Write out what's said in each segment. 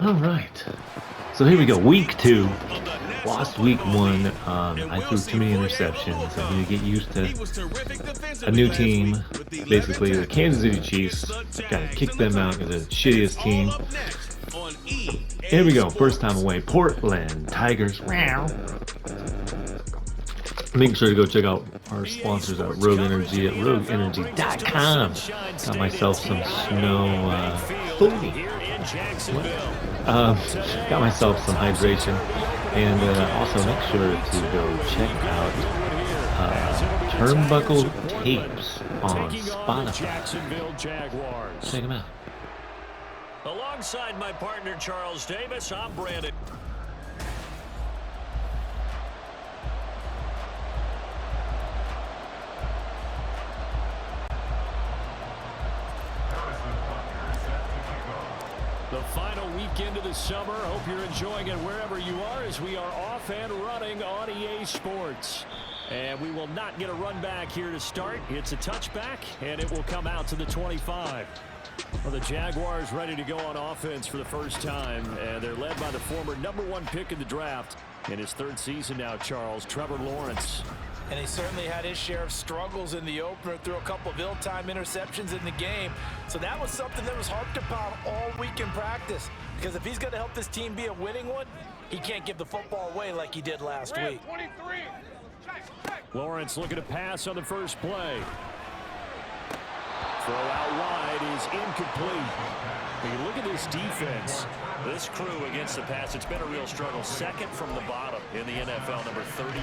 All right. So here we go. Week 2. Lost week 1. I threw too many interceptions. I need to get used to a new team. Basically, the Kansas City Chiefs. Gotta kick them out because they're the shittiest team. Here we go. First time away. Portland Tigers. Make sure to go check out our sponsors at Rogue Energy at rogueenergy.com. Got myself some snow foodie. Got myself some hydration. And also make sure to go check out Turnbuckle Tapes on Spotify. Check them out. Alongside my partner Charles Davis, I'm Brandon. The final weekend of the summer. Hope you're enjoying it wherever you are as we are off and running on EA Sports. And we will not get a run back here to start. It's a touchback, and it will come out to the 25. Well, the Jaguars ready to go on offense for the first time, and they're led by the former #1 pick in the draft. In his 3rd season now, Charles, Trevor Lawrence. And he certainly had his share of struggles in the opener, threw a couple of ill-timed interceptions in the game. So that was something that was harped upon all week in practice. Because if he's going to help this team be a winning one, he can't give the football away like he did last week. Lawrence looking to pass on the first play. Throw out wide is incomplete. When you look at this defense, this crew against the pass, it's been a real struggle. Second from the bottom in the NFL, number 31.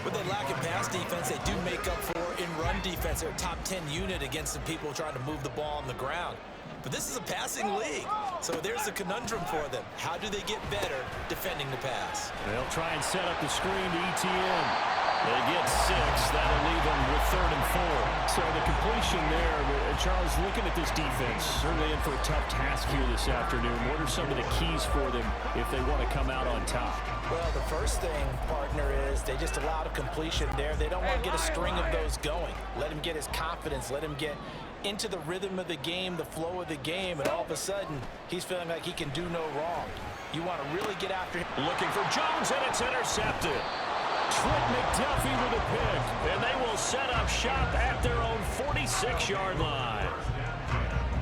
With they lack in pass defense, they do make up for in run defense. They're a top 10 unit against some people trying to move the ball on the ground. But this is a passing league, so there's a conundrum for them. How do they get better defending the pass? They'll try and set up the screen to ETN. They get 6. That'll leave them with 3rd and 4. So the completion there, Charles, looking at this defense, certainly in for a tough task here this afternoon. What are some of the keys for them if they want to come out on top? Well, the first thing, partner, is they just allowed a completion there. They don't want to get a string of those going. Let him get his confidence. Let him get into the rhythm of the game, the flow of the game, and all of a sudden, he's feeling like he can do no wrong. You want to really get after him. Looking for Jones, and it's intercepted. Trent McDuffie with a pick, and they will set up shop at their own 46-yard line.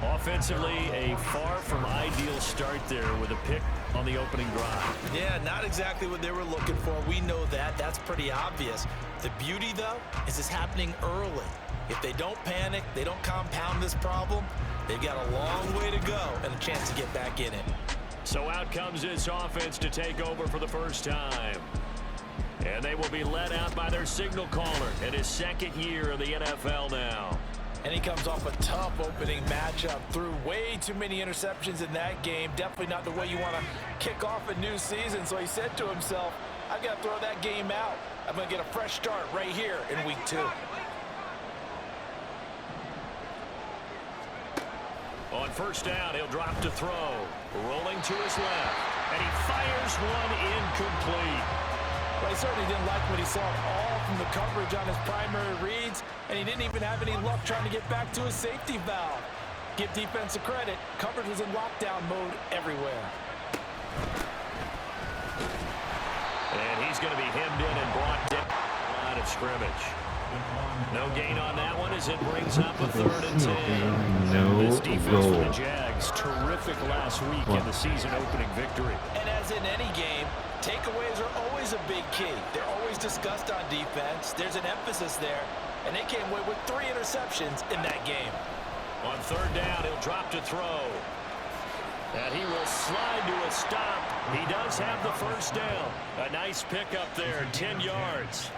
Offensively, a far from ideal start there with a pick on the opening drive. Yeah, not exactly what they were looking for. We know that. That's pretty obvious. The beauty, though, is it's happening early. If they don't panic, they don't compound this problem, they've got a long way to go and a chance to get back in it. So out comes this offense to take over for the first time. And they will be led out by their signal caller in his 2nd year in the NFL now. And he comes off a tough opening matchup. Threw way too many interceptions in that game. Definitely not the way you want to kick off a new season. So he said to himself, I've got to throw that game out. I'm going to get a fresh start right here in week 2. On first down, he'll drop to throw. Rolling to his left. And he fires one incomplete. Well, he certainly didn't like what he saw at all from the coverage on his primary reads, and he didn't even have any luck trying to get back to his safety valve. Give defense a credit. Coverage was in lockdown mode everywhere. And he's going to be hemmed in and brought down line of scrimmage. No gain on that one as it brings up a 3rd and 10. This defense for the Jags, terrific last week in the season opening victory. And as in any game, takeaways are always a big key. They're always discussed on defense. There's an emphasis there, and they came away with 3 interceptions in that game. On 3rd down, he'll drop to throw. And he will slide to a stop. He does have the first down. A nice pickup there, 10 yards.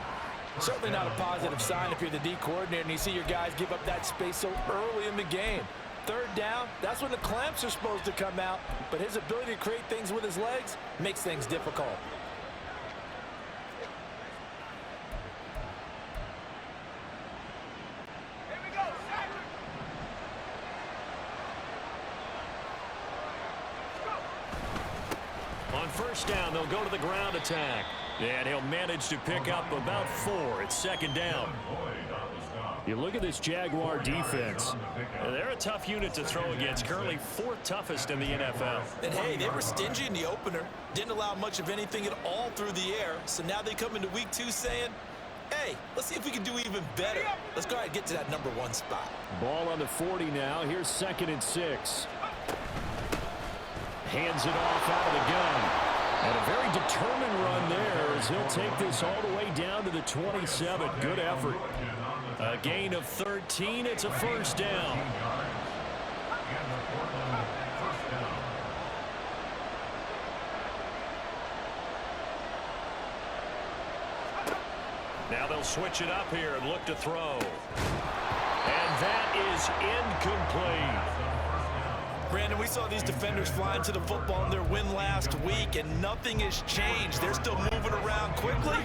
Certainly not a positive sign if you're the D coordinator and you see your guys give up that space so early in the game. 3rd down, that's when the clamps are supposed to come out, but his ability to create things with his legs makes things difficult. On first down, they'll go to the ground attack. And he'll manage to pick up about 4. It's 2nd down. You look at this Jaguar defense. They're a tough unit to throw against, currently 4th toughest in the NFL. And hey, they were stingy in the opener. Didn't allow much of anything at all through the air. So now they come into week 2 saying, hey, let's see if we can do even better. Let's go ahead and get to that number 1 spot. Ball on the 40 now. Here's 2nd and 6. Hands it off out of the gun. And a very determined run there as he'll take this all the way down to the 27. Good effort. A gain of 13. It's a first down. Now they'll switch it up here and look to throw. And that is incomplete. Brandon, we saw these defenders flying to the football in their win last week, and nothing has changed. They're still moving around quickly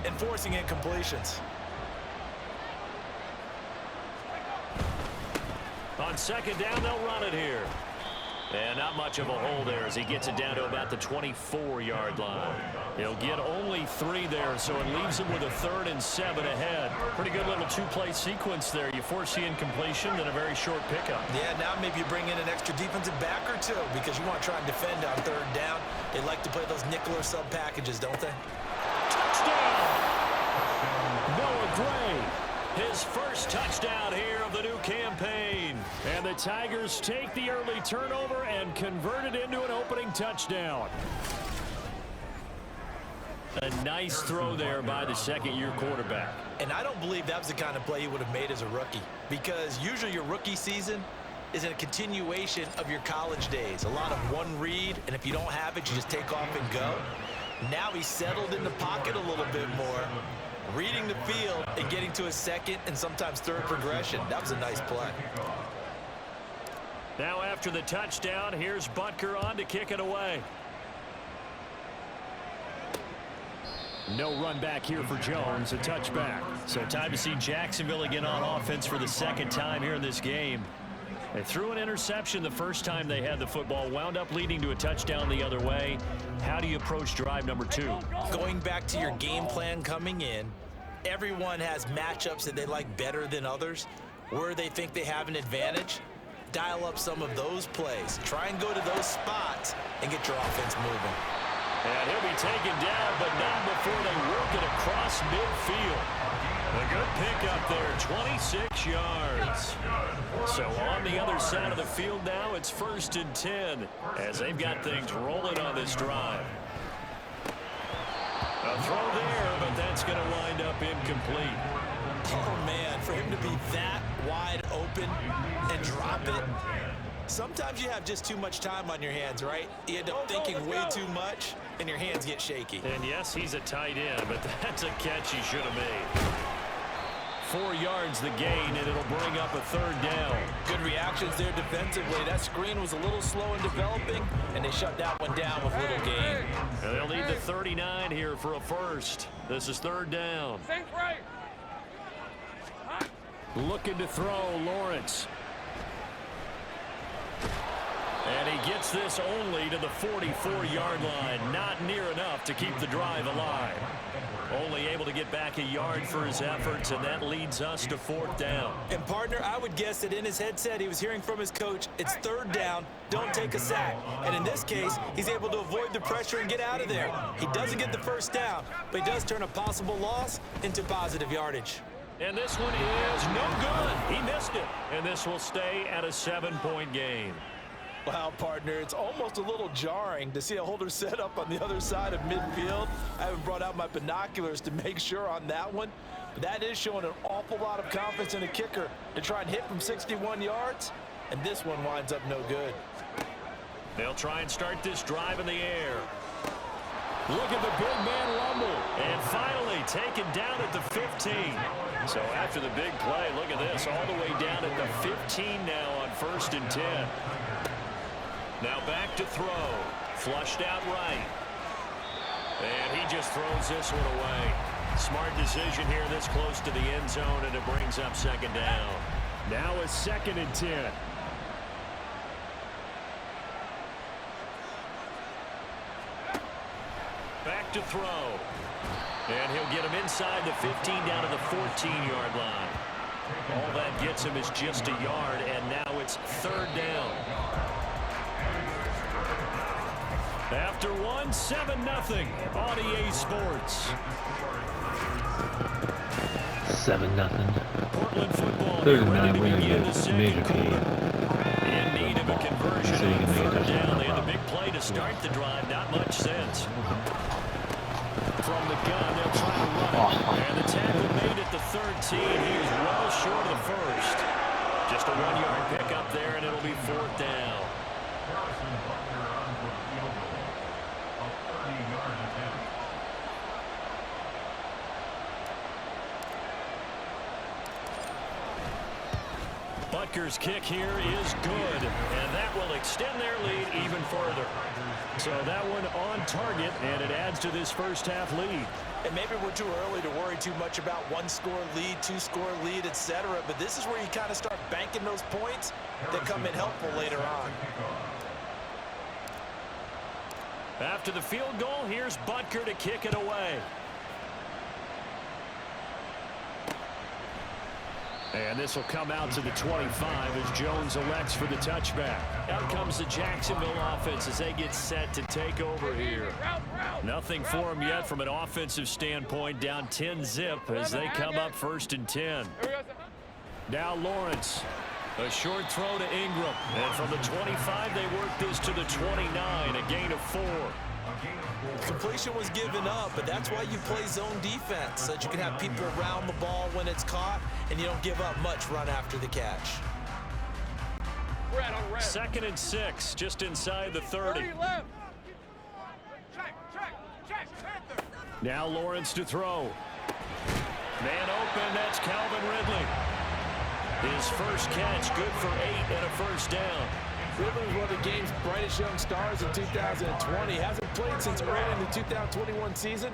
and forcing incompletions. On 2nd down, they'll run it here. And not much of a hole there as he gets it down to about the 24-yard line. He'll get only 3 there, so it leaves him with a 3rd and 7 ahead. Pretty good little 2-play sequence there. You force the incompletion, then a very short pickup. Yeah, now maybe you bring in an extra defensive back or 2 because you want to try and defend on 3rd down. They like to play those nickel or sub packages, don't they? Touchdown! Noah Gray, his first touchdown here of the new campaign. And the Tigers take the early turnover and convert it into an opening touchdown. A nice throw there by the 2nd-year quarterback. And I don't believe that was the kind of play he would have made as a rookie, because usually your rookie season is a continuation of your college days. A lot of one read, and if you don't have it, you just take off and go. Now he's settled in the pocket a little bit more, reading the field and getting to a 2nd and sometimes 3rd progression. That was a nice play. Now after the touchdown, here's Butker on to kick it away. No run back here for Jones, a touchback. So time to see Jacksonville again on offense for the 2nd time here in this game. They threw an interception the first time they had the football, wound up leading to a touchdown the other way. How do you approach drive number 2? Going back to your game plan coming in, everyone has matchups that they like better than others, where they think they have an advantage. Dial up some of those plays. Try and go to those spots and get your offense moving. And he'll be taken down, but not before they work it across midfield. A good pickup there, 26 yards. So on the other side of the field now, it's 1st and 10 as they've got things rolling on this drive. A throw there, but that's going to wind up incomplete. Oh, man, for him to be that wide open and drop it. Sometimes you have just too much time on your hands, right? You end up thinking way too much, and your hands get shaky. And yes, he's a tight end, but that's a catch he should have made. 4 yards the gain, and it'll bring up a 3rd down. Good reactions there defensively. That screen was a little slow in developing, and they shut that one down with little gain. And they'll need the 39 here for a first. This is 3rd down. Looking to throw, Lawrence. And he gets this only to the 44-yard line. Not near enough to keep the drive alive. Only able to get back a yard for his efforts, and that leads us to 4th down. And, partner, I would guess that in his headset he was hearing from his coach, it's 3rd down, don't take a sack. And in this case, he's able to avoid the pressure and get out of there. He doesn't get the 1st down, but he does turn a possible loss into positive yardage. And this one is no good. He missed it. And this will stay at a 7-point game. Wow, partner, it's almost a little jarring to see a holder set up on the other side of midfield. I haven't brought out my binoculars to make sure on that one. But that is showing an awful lot of confidence in a kicker to try and hit from 61 yards. And this one winds up no good. They'll try and start this drive in the air. Look at the big man rumble. And finally taken down at the 15. So after the big play, look at this, all the way down at the 15 now on 1st and 10. Now back to throw. Flushed out right. And he just throws this one away. Smart decision here this close to the end zone, and it brings up 2nd down. Now a 2nd and 10. Back to throw. And he'll get him inside the 15 down to the 14-yard line. All that gets him is just a yard, and now it's 3rd down. After one, 7-0 on EA Sports. 7-0. Portland football 3rd and ready 9. to We're begin gonna the get a second major quarter. key. In need of a conversion So you on can make a 3rd touchdown, down. no They had the problem. big play to start the drive. Not much sense. From the gun, they'll try to run it. And the tackle made at the 13. He was well short of the first. Just a 1-yard pickup there, and it'll be 4th down. Butker's kick here is good, and that will extend their lead even further. So that one on target, and it adds to this first half lead. And maybe we're too early to worry too much about 1-score lead, 2-score lead, etc. But this is where you kind of start banking those points that come in helpful later on. After the field goal, here's Butker to kick it away. And this will come out to the 25 as Jones elects for the touchback. Out comes the Jacksonville offense as they get set to take over here. Nothing for them yet from an offensive standpoint, down 10-zip as they come up 1st and 10. Now Lawrence. A short throw to Ingram. And from the 25, they work this to the 29, a gain of 4. Completion was given up, but that's why you play zone defense, so that you can have people around the ball when it's caught, and you don't give up much run after the catch. 2nd and 6, just inside the 30. Now Lawrence to throw. Man open, that's Calvin Ridley. His first catch, good for 8 and a 1st down. Ridley was one of the game's brightest young stars in 2020. Hasn't played since early in the 2021 season,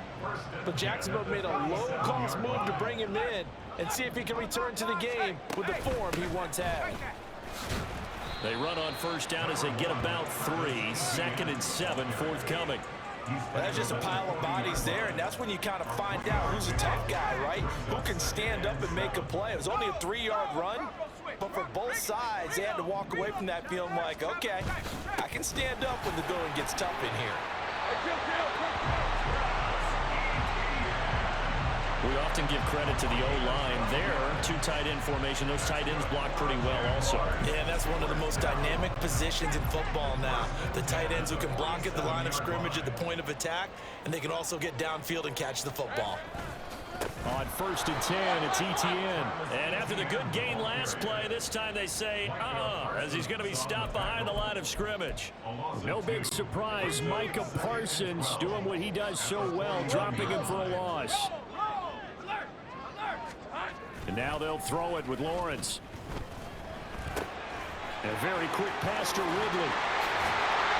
but Jacksonville made a low-cost move to bring him in and see if he can return to the game with the form he once had. They run on 1st down as they get about 3. 2nd and 7 forthcoming. Well, that's just a pile of bodies there, and that's when you kind of find out who's a tough guy, right? Who can stand up and make a play. It was only a 3-yard run, but for both sides, they had to walk away from that feeling like, okay, I can stand up when the going gets tough in here. We often give credit to the O-line there. 2 tight end formation. Those tight ends block pretty well also. Yeah, that's one of the most dynamic positions in football now. The tight ends who can block at the line of scrimmage at the point of attack, and they can also get downfield and catch the football. On 1st and 10, it's Etienne. And after the good gain last play, this time they say, as he's going to be stopped behind the line of scrimmage. No big surprise. Micah Parsons doing what he does so well, dropping him for a loss. And now they'll throw it with Lawrence. A very quick pass to Ridley.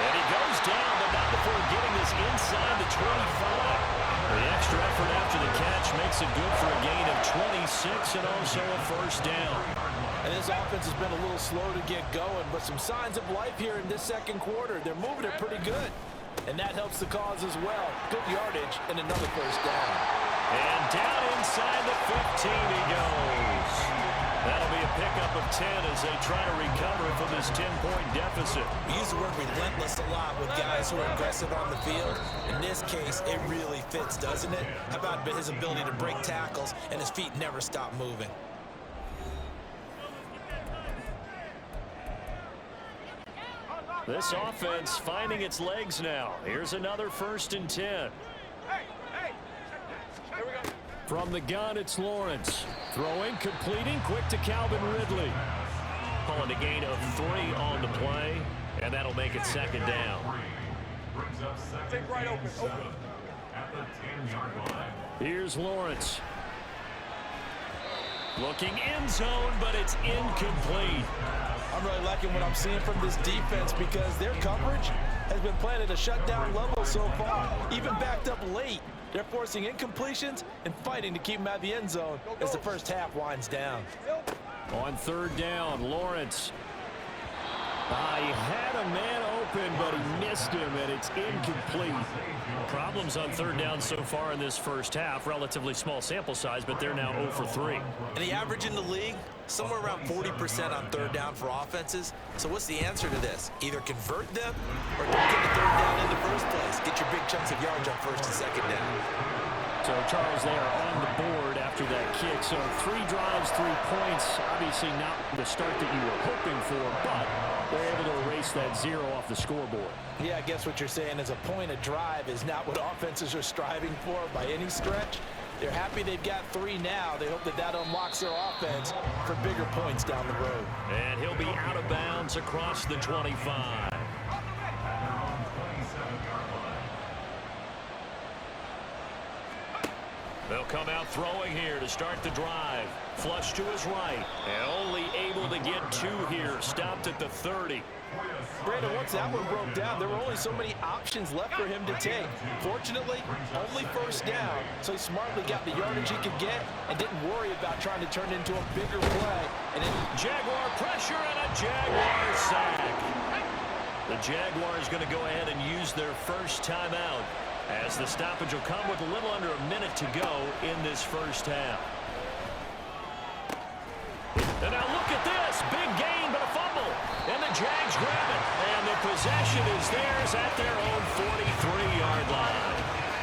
And he goes down, but not before getting this inside the 25. The extra effort after the catch makes it good for a gain of 26 and also a 1st down. And this offense has been a little slow to get going, but some signs of life here in this 2nd quarter. They're moving it pretty good, and that helps the cause as well. Good yardage and another 1st down. And down inside the 15 he goes. That'll be a pickup of 10 as they try to recover from this 10-point deficit. We use the word relentless a lot with guys who are aggressive on the field. In this case, it really fits, doesn't it? How about his ability to break tackles and his feet never stop moving? This offense finding its legs now. Here's another 1st and 10. From the gun, it's Lawrence. Throwing, completing, quick to Calvin Ridley. Calling a gain of 3 on the play, and that'll make it 2nd down. Here's Lawrence. Looking end zone, but it's incomplete. I'm really liking what I'm seeing from this defense because their coverage has been playing at a shutdown level so far. Even backed up late, they're forcing incompletions and fighting to keep them out of the end zone as the first half winds down. On 3rd down, Lawrence. He had a man open, but he missed him, and it's incomplete. Problems on third down so far in this first half. Relatively small sample size, but they're now 0 for 3. And the average in the league, somewhere around 40% on third down for offenses. So what's the answer to this? Either convert them or don't get a third down in the first place. Get your big chunks of yards on first and second down. So, Charles, they are on the board after that kick. So 3 drives, 3 points. Obviously not the start that you were hoping for, but they're able to erase that 0 off the scoreboard. Yeah, I guess what you're saying is a point a drive is not what offenses are striving for by any stretch. They're happy they've got 3 now. They hope that that unlocks their offense for bigger points down the road. And he'll be out of bounds across the 25. They'll come out throwing here to start the drive. Flush to his right. And only able to get 2 here. Stopped at the 30. Brandon, once that one broke down, there were only so many options left for him to take. Fortunately, only first down, so he smartly got the yardage he could get and didn't worry about trying to turn it into a bigger play. And then Jaguar pressure and a Jaguar sack. The Jaguars going to go ahead and use their first timeout, as the stoppage will come with a little under a minute to go in this first half. And now look at this. Big gain, but a fumble. And the Jags grab it. And the possession is theirs at their own 43-yard line.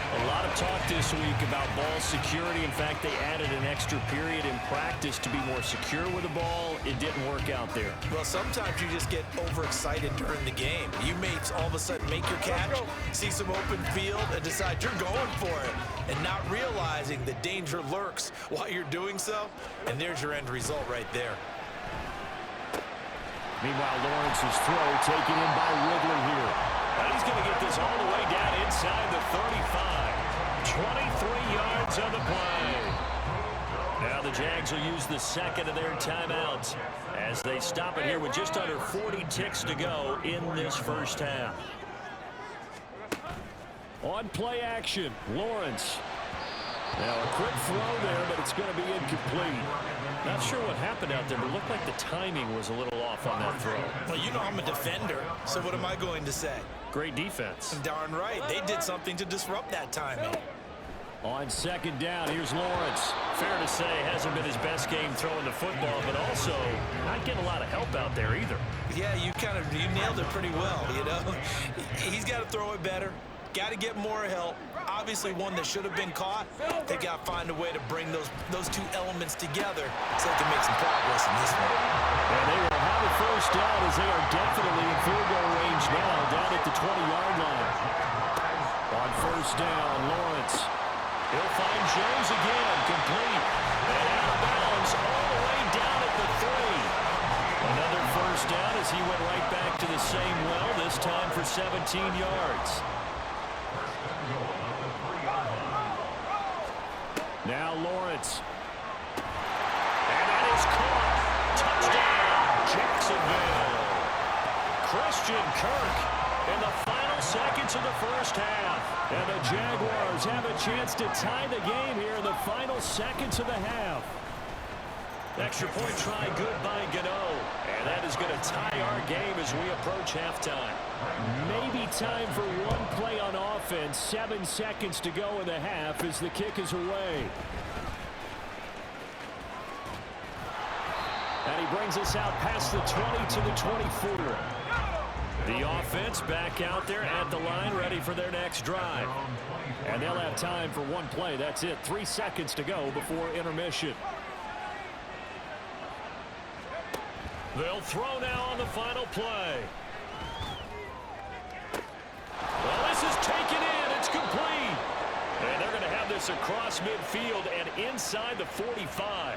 A lot of talk this week about ball security. In fact, they added an extra period in practice to be more secure with the ball. It didn't work out there. Well, sometimes you just get overexcited during the game. You may all of a sudden make your catch, see some open field, and decide you're going for it, and not realizing the danger lurks while you're doing so. And there's your end result right there. Meanwhile, Lawrence's throw taken in by Ridley here. And he's going to get this all the way down inside the 35. 23 yards on the play. Now the Jags will use the second of their timeouts as they stop it here with just under 40 ticks to go in this first half. On play action, Lawrence. Now a quick throw there, but it's going to be incomplete. Not sure what happened out there, but it looked like the timing was a little off on that throw. Well, you know I'm a defender, so what am I going to say? Great defense. Darn right. They did something to disrupt that timing. On second down, here's Lawrence. Fair to say, hasn't been his best game throwing the football, but also not getting a lot of help out there either. Yeah, you nailed it pretty well, you know. He's got to throw it better. Got to get more help. Obviously one that should have been caught. They got to find a way to bring those 2 elements together so they can make some progress in this one. And they will have a first down as they are definitely in field goal range now, down at the 20-yard line. On first down, Lawrence. He'll find Jones again, complete. And out of bounds all the way down at the 3. Another first down as he went right back to the same well, this time for 17 yards. Now Lawrence. And that is caught. Touchdown, Jacksonville. Christian Kirk in the final seconds of the first half. And the Jaguars have a chance to tie the game here in the final seconds of the half. Extra point try good by Gano. And that is going to tie our game as we approach halftime. Maybe time for one play on offense. 7 seconds to go in the half as the kick is away. And he brings us out past the 20 to the 24. The offense back out there at the line, ready for their next drive. And they'll have time for one play. That's it. 3 seconds to go before intermission. They'll throw now on the final play. Well, this is taken in. It's complete. And they're going to have this across midfield and inside the 45.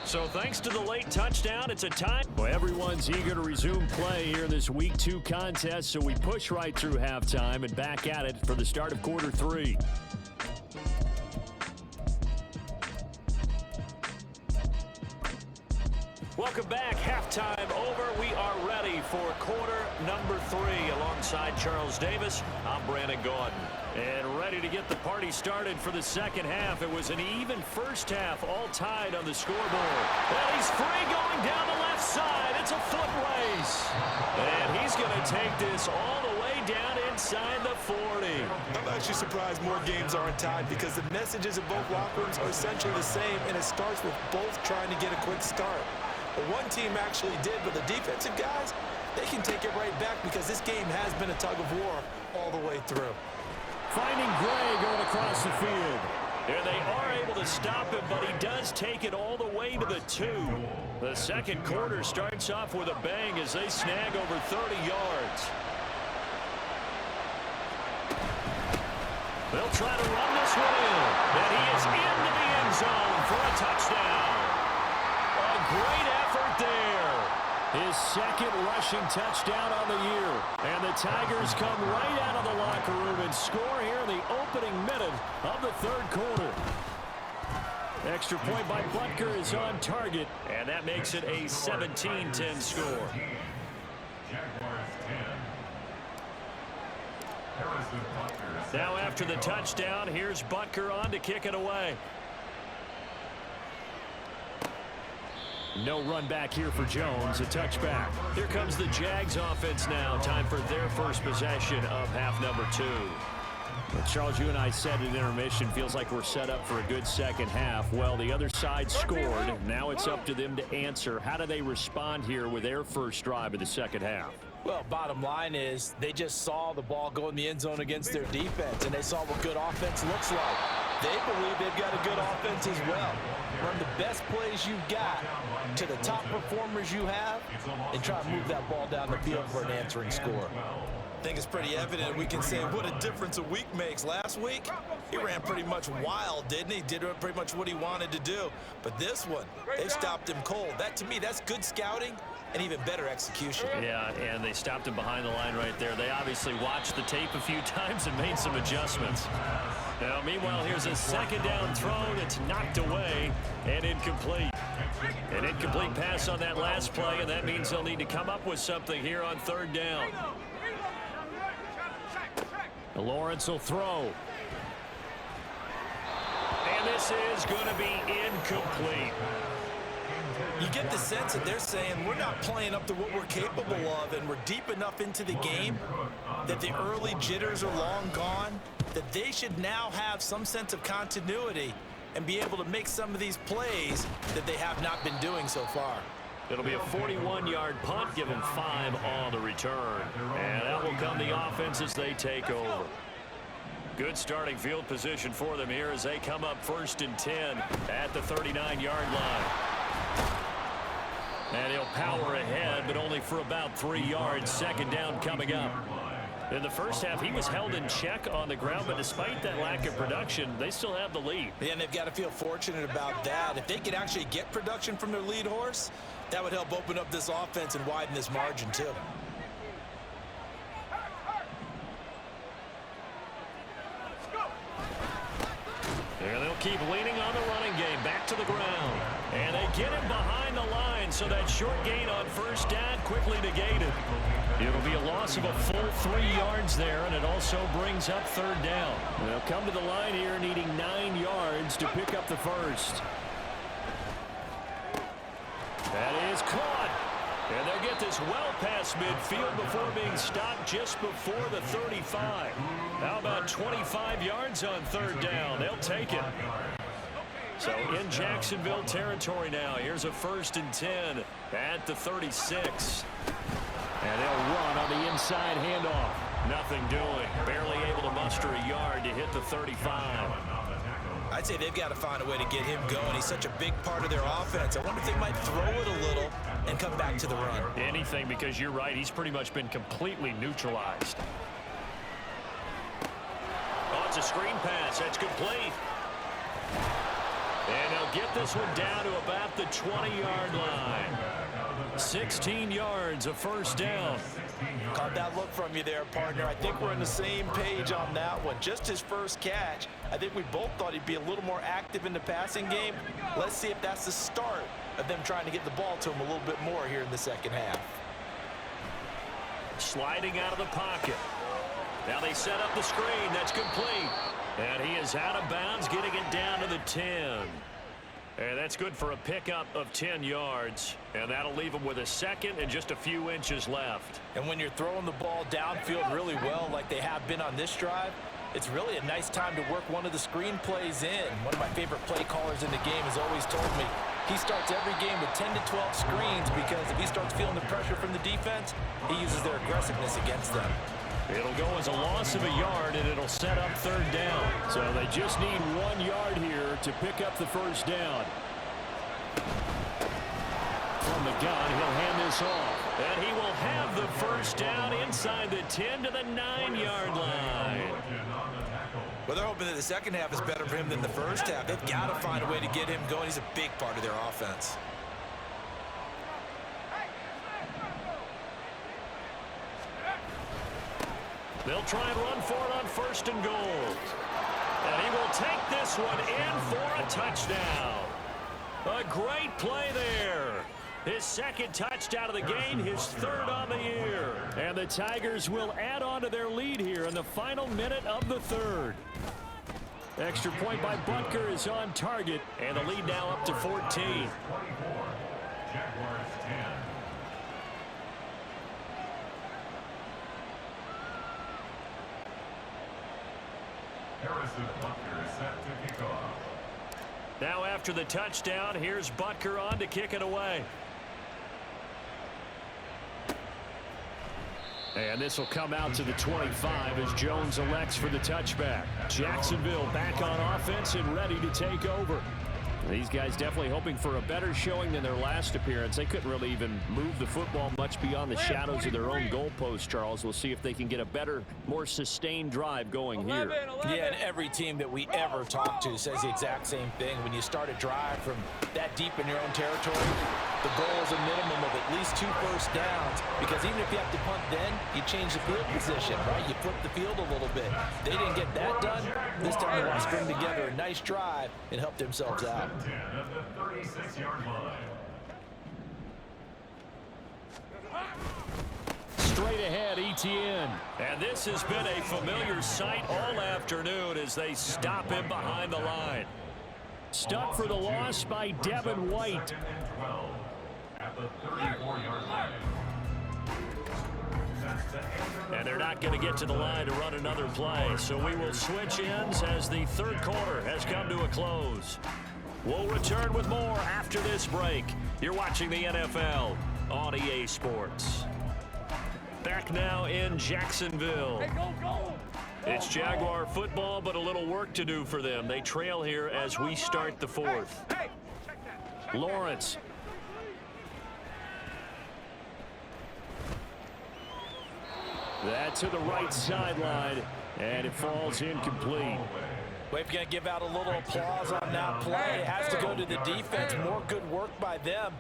So thanks to the late touchdown, it's a tie. Well, everyone's eager to resume play here in this Week 2 contest, so we push right through halftime and back at it for the start of quarter 3. Welcome back. Halftime over. We are ready for quarter number 3. Alongside Charles Davis, I'm Brandon Gaudin. And ready to get the party started for the second half. It was an even first half, all tied on the scoreboard. And he's free going down the left side. It's a foot race. And he's going to take this all the way down inside the 40. I'm actually surprised more games aren't tied because the messages in both locker rooms are essentially the same, and it starts with both trying to get a quick start. But one team actually did, but the defensive guys, they can take it right back because this game has been a tug of war all the way through. Finding Gray going across the field. There they are able to stop him, but he does take it all the way to the 2. The second quarter starts off with a bang as they snag over 30 yards. They'll try to run this one in. And he is into the end zone for a touchdown. A great effort there. His second rushing touchdown on the year. And the Tigers come right out of the locker room and score here in the opening minute of the third quarter. Extra point by Butker is on target, and that makes it a 17-10 score. Now after the touchdown, here's Butker on to kick it away. No run back here for Jones, a touchback. Here comes the Jags offense now. Time for their first possession of half number 2. Well, Charles, you and I said at intermission, feels like we're set up for a good second half. Well, the other side scored. Now it's up to them to answer. How do they respond here with their first drive of the second half? Well, bottom line is they just saw the ball go in the end zone against their defense, and they saw what good offense looks like. They believe they've got a good offense as well. Run the best plays you've got to the top performers you have and try to move that ball down the field for an answering score. I think it's pretty evident. We can say what a difference a week makes. Last week, he ran pretty much wild, didn't he? Did pretty much what he wanted to do. But this one, they stopped him cold. That, to me, that's good scouting and even better execution. Yeah, and they stopped him behind the line right there. They obviously watched the tape a few times and made some adjustments. Now, meanwhile, here's a second down throw that's knocked away and incomplete. An incomplete pass on that last play, and that means they'll need to come up with something here on third down. Lawrence will throw. And this is going to be incomplete. You get the sense that they're saying we're not playing up to what we're capable of, and we're deep enough into the game that the early jitters are long gone, that they should now have some sense of continuity and be able to make some of these plays that they have not been doing so far. It'll be a 41-yard punt, given 5 on the return. And out will come the offense as they take over. Good starting field position for them here as they come up 1st and 10 at the 39-yard line. And he'll power ahead, but only for about 3 yards. Second down coming up. In the first half, he was held in check on the ground, but despite that lack of production, they still have the lead. And they've got to feel fortunate about that. If they could actually get production from their lead horse, that would help open up this offense and widen this margin too. There they'll keep leaning on the running game. Back to the ground. And they get him behind the line, so that short gain on first down quickly negated. It'll be a loss of a full 3 yards there, and it also brings up third down. They'll come to the line here needing 9 yards to pick up the first. That is caught. And they'll get this well past midfield before being stopped just before the 35. How about 25 yards on third down? They'll take it. So in Jacksonville territory now. Here's a 1st and 10 at the 36. And they'll run on the inside handoff. Nothing doing. Barely able to muster a yard to hit the 35. I'd say they've got to find a way to get him going. He's such a big part of their offense. I wonder if they might throw it a little and come back to the run. Anything, because you're right. He's pretty much been completely neutralized. Oh, it's a screen pass. That's complete. And they'll get this one down to about the 20-yard line. 16 yards, a first down. Caught that look from you there, partner. I think we're on the same page on that one. Just his first catch. I think we both thought he'd be a little more active in the passing game. Let's see if that's the start of them trying to get the ball to him a little bit more here in the second half. Sliding out of the pocket. Now they set up the screen. That's complete. And he is out of bounds, getting it down to the 10. And that's good for a pickup of 10 yards. And that'll leave him with a second and just a few inches left. And when you're throwing the ball downfield really well like they have been on this drive, it's really a nice time to work one of the screen plays in. One of my favorite play callers in the game has always told me he starts every game with 10 to 12 screens because if he starts feeling the pressure from the defense, he uses their aggressiveness against them. It'll go as a loss of a yard, and it'll set up third down. So they just need 1 yard here to pick up the first down. From the gun, he'll hand this off. And he will have the first down inside the 10 to the 9-yard line. Well, they're hoping that the second half is better for him than the first half. They've got to find a way to get him going. He's a big part of their offense. They'll try and run for it on first and goal. And he will take this one in for a touchdown. A great play there. His second touchdown of the game, his third on the year. And the Tigers will add on to their lead here in the final minute of the third. Extra point by Butker is on target, and the lead now up to 14. Now after the touchdown, here's Butker on to kick it away. And this will come out to the 25 as Jones elects for the touchback. Jacksonville back on offense and ready to take over. These guys definitely hoping for a better showing than their last appearance. They couldn't really even move the football much beyond the shadows of their own goalpost, Charles. We'll see if they can get a better, more sustained drive going here. Yeah, and every team that we ever talk to says the exact same thing. When you start a drive from that deep in your own territory, the goal is a minimum of at least 2 first downs, because even if you have to punt then, you change the field position, right? You flip the field a little bit. They didn't get that done. This time they want to string together a nice drive and help themselves out. 10 at the 36-yard line. Straight ahead, Etienne. And this has been a familiar sight all afternoon as they stop him behind the line. Stuck for the loss by Devin White. At the 34-yard line. And they're not going to get to the line to run another play. So we will switch ends as the third quarter has come to a close. We'll return with more after this break. You're watching the NFL on EA Sports. Back now in Jacksonville. Hey, go! It's Jaguar football, but a little work to do for them. They trail here as we start the fourth. Lawrence. That to the right sideline, and it falls incomplete. Well, if you're going to give out a little applause on that play, it has to go to the defense. More good work by them.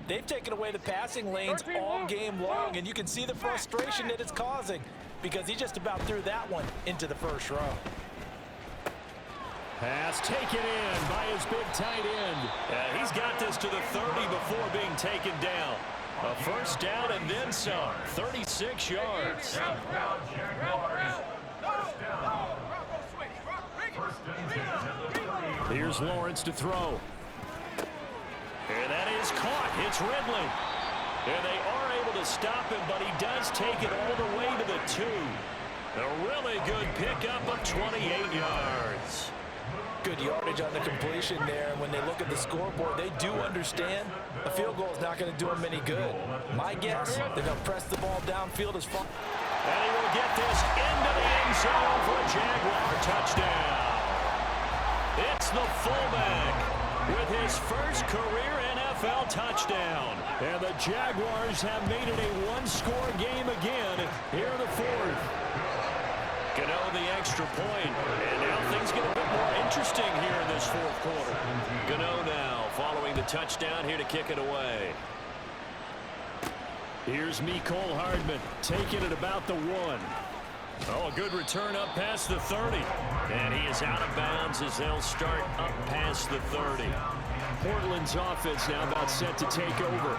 They've taken away the passing lanes all game long, and you can see the frustration that it's causing because he just about threw that one into the first row. Pass taken in by his big tight end. He's got this to the 30 before being taken down. A first down and then some. 36 yards. Here's Lawrence to throw. And that is caught. It's Ridley. And they are able to stop him, but he does take it all the way to the 2. A really good pickup of 28 yards. Good yardage on the completion there. And when they look at the scoreboard, they do understand a field goal is not going to do them any good. My guess, they're going to press the ball downfield as far. And he will get this into the end zone for a Jaguar touchdown. It's the fullback with his first career NFL touchdown. And the Jaguars have made it a one-score game again here in the fourth. Gano the extra point, and now things get a bit more interesting here in this fourth quarter. Gano now following the touchdown here to kick it away. Here's Mecole Hardman taking it about the 1. Oh, a good return up past the 30. And he is out of bounds as they'll start up past the 30. Portland's offense now about set to take over.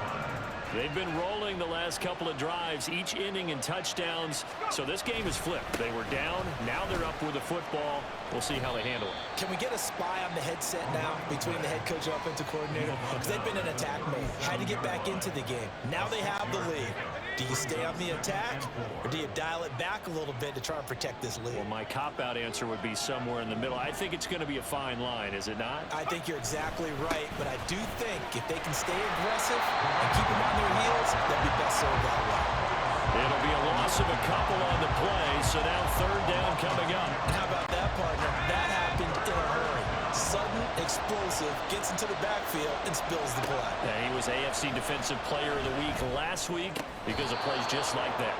They've been rolling the last couple of drives, each inning in touchdowns. So this game is flipped. They were down. Now they're up with the football. We'll see how they handle it. Can we get a spy on the headset now between the head coach and offensive coordinator? Because they've been in attack mode. Had to get back into the game. Now they have the lead. Do you stay on the attack, or do you dial it back a little bit to try and protect this lead? Well, my cop-out answer would be somewhere in the middle. I think it's going to be a fine line, is it not? I think you're exactly right, but I do think if they can stay aggressive and keep them on their heels, they'll be best served that way. It'll be a loss of a couple on the play, so now third down coming up. How about that, partner? That happened in a hurry. Sudden, explosive, gets into the backfield and spills the play. Yeah, he was AFC Defensive Player of the Week last week because of plays just like that.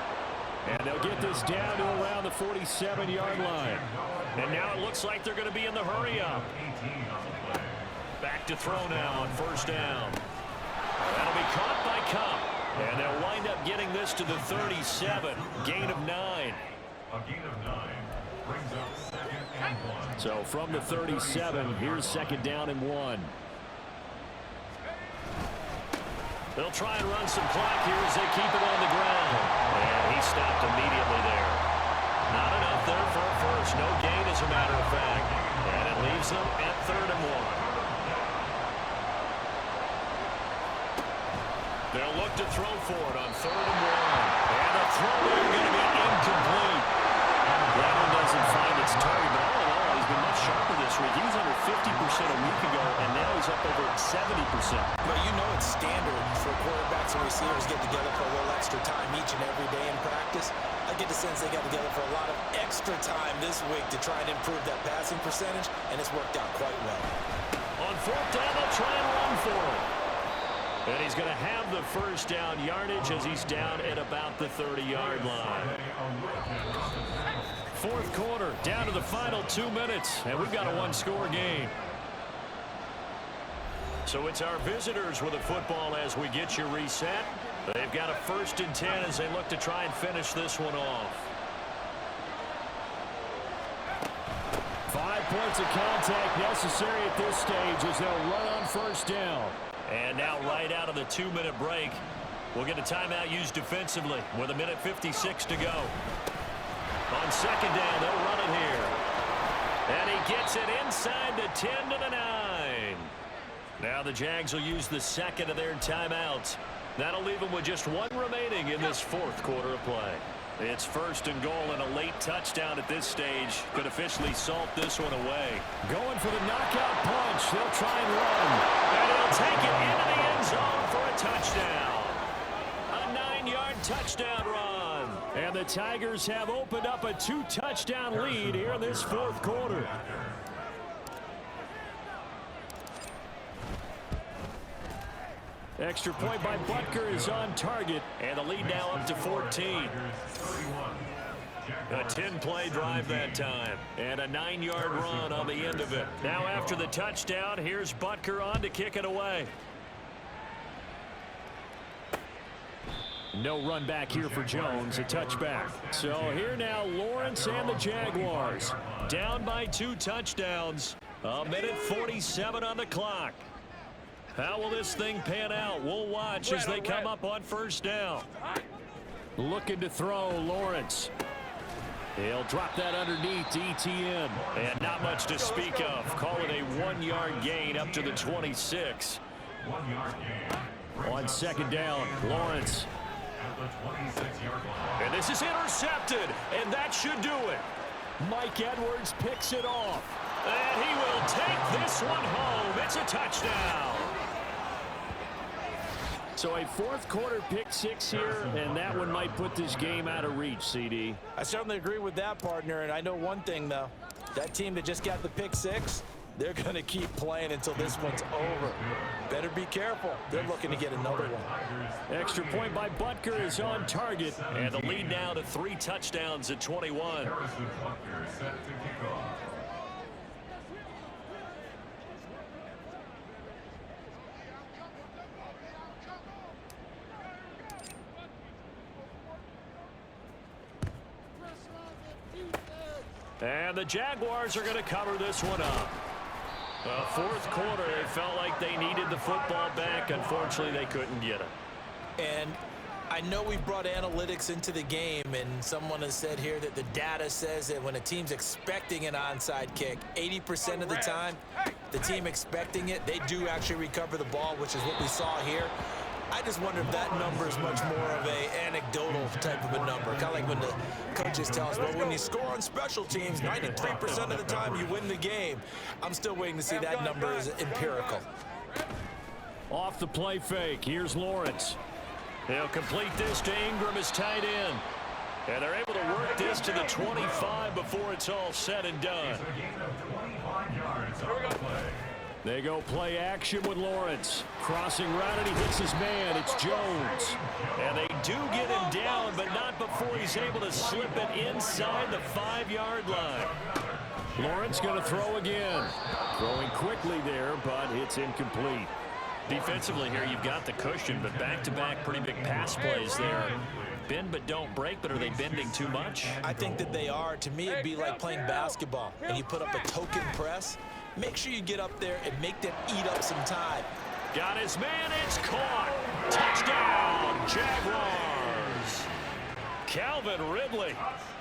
And they'll get this down to around the 47-yard line. And now it looks like they're going to be in the hurry-up. Back to throw now on first down. That'll be caught by Cup. And they'll wind up getting this to the 37. Gain of 9. A gain of 9 brings up 2nd and 1. So from the 37, here's 2nd down and 1. They'll try and run some clock here as they keep it on the ground. And he stopped immediately there. Not enough there for a first. No gain, as a matter of fact. And it leaves them at 3rd and 1. They'll look to throw for it on 3rd and 1. And the throw there going to be incomplete. That one doesn't find its target, but all in all, he's been much sharper this week. He was under 50% a week ago, and now he's up over 70%. Well, you know it's standard for quarterbacks and receivers get together for a little extra time each and every day in practice. I get the sense they got together for a lot of extra time this week to try and improve that passing percentage, and it's worked out quite well. On 4th down, they'll try and run for it. And he's going to have the first down yardage as he's down at about the 30-yard line. 4th quarter, down to the final 2 minutes, and we've got a one-score game. So it's our visitors with the football as we get you reset. They've got a 1st and 10 as they look to try and finish this one off. 5 points of contact necessary at this stage as they'll run on 1st down. And now right out of the 2-minute break, we'll get a timeout used defensively with 1:56 to go. On 2nd down, they'll run it here. And he gets it inside the 10 to the 9. Now the Jags will use the 2nd of their timeouts. That'll leave them with just 1 remaining in this 4th quarter of play. It's 1st and goal, and a late touchdown at this stage could officially salt this one away. Going for the knockout punch. They'll try and run. And he'll take it into the end zone for a touchdown. A 9-yard touchdown run. And the Tigers have opened up a 2-touchdown lead here in this 4th quarter. Extra point by Butker is on target. And the lead now up to 14. A 10-play drive that time. And a 9-yard run on the end of it. Now after the touchdown, here's Butker on to kick it away. No run back here for Jones, a touchback. So here now, Lawrence and the Jaguars. Down by 2 touchdowns. 1:47 on the clock. How will this thing pan out? We'll watch as they come up on 1st down. Looking to throw, Lawrence. He'll drop that underneath to ETN. And not much to speak of. Call it a 1-yard gain up to the 26. 1-yard gain. On 2nd down, Lawrence. At the 26-yard line. And this is intercepted, and that should do it. Mike Edwards picks it off. And he will take this one home. It's a touchdown. So a 4th quarter pick 6 here, and that one might put this game out of reach, CD. I certainly agree with that, partner, and I know one thing, though. That team that just got the pick 6, they're going to keep playing until this one's over. Better be careful. They're looking to get another one. Extra point by Butker is on target. And the lead now to 3 touchdowns at 21. Harrison Butker set to kick off. And the Jaguars are going to cover this one up. 4th quarter, they felt like they needed the football back. Unfortunately, they couldn't get it. And I know we brought analytics into the game, and someone has said here that the data says that when a team's expecting an onside kick, 80% of the time, the team expecting it, they do actually recover the ball, which is what we saw here. I just wonder if that number is much more of a anecdotal type of a number. Kind of like when the coaches tell us, well, when you score on special teams, 93% of the time you win the game. I'm still waiting to see that number is empirical. Off the play fake, here's Lawrence. He'll complete this to Ingram, his tight end. And they're able to work this to the 25 before it's all said and done. They go play action with Lawrence. Crossing right, and he hits his man. It's Jones. And they do get him down, but not before he's able to slip it inside the 5-yard line. Lawrence going to throw again. Throwing quickly there, but it's incomplete. Defensively here, you've got the cushion, but back-to-back pretty big pass plays there. Bend but don't break, but are they bending too much? I think that they are. To me, it'd be like playing basketball, and you put up a token press. Make sure you get up there and make them eat up some time. Got his man, it's caught. Touchdown, Jaguars. Calvin Ridley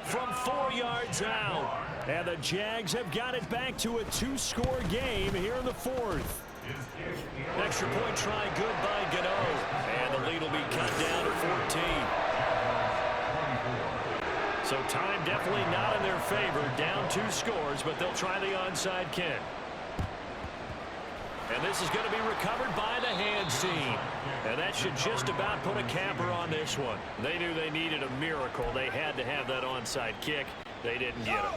from 4 yards out. And the Jags have got it back to a 2-score game here in the 4th. Extra point try good by Gano. And the lead will be cut down to 14. So time definitely not in their favor. Down 2 scores, but they'll try the onside kick. And this is going to be recovered by the hands team. And that should just about put a capper on this one. They knew they needed a miracle. They had to have that onside kick. They didn't get it.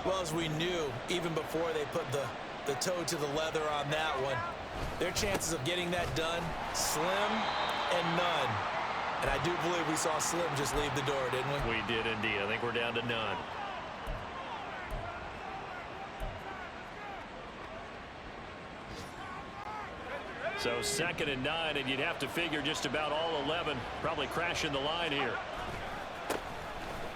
Well, as we knew, even before they put the toe to the leather on that one, their chances of getting that done, slim and none. And I do believe we saw Slim just leave the door, didn't we? We did indeed. I think we're down to none. So 2nd and 9, and you'd have to figure just about all 11 probably crashing the line here.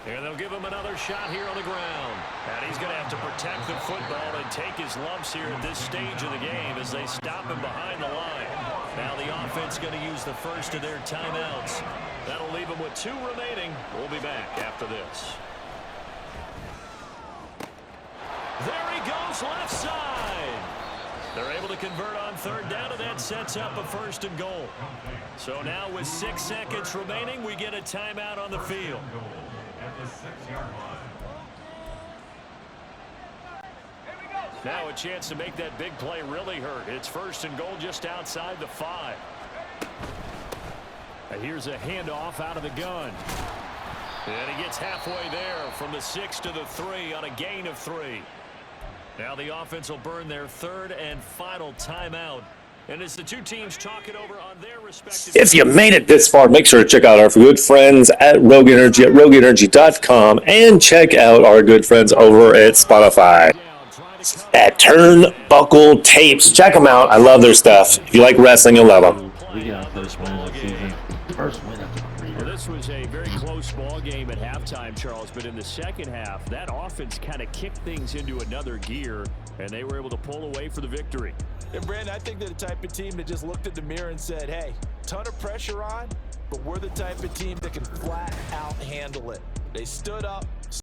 And they'll give him another shot here on the ground. And he's going to have to protect the football and take his lumps here at this stage of the game as they stop him behind the line. Now the offense going to use the first of their timeouts. That'll leave them with 2 remaining. We'll be back after this. There he goes, left side. They're able to convert on 3rd down, and that sets up a 1st and goal. So now with 6 seconds remaining, we get a timeout on the field. At the 6-yard line. Now a chance to make that big play really hurt. It's 1st and goal just outside the 5. And here's a handoff out of the gun. And he gets halfway there from the 6 to the 3 on a gain of 3. Now the offense will burn their 3rd and final timeout. And as the 2 teams talk it over on their respective... If you made it this far, make sure to check out our good friends at Rogue Energy at rogueenergy.com and check out our good friends over at Spotify at Turnbuckle Tapes. Check them out. I love their stuff. If you like wrestling, you'll love them. We got first win of the season. First win of the career. Well, this was a very close ball game at halftime, Charles, but in the second half, that offense kind of kicked things into another gear, and they were able to pull away for the victory. And Brandon, I think they're the type of team that just looked at the mirror and said, hey, ton of pressure on, but we're the type of team that can flat out handle it. They stood up,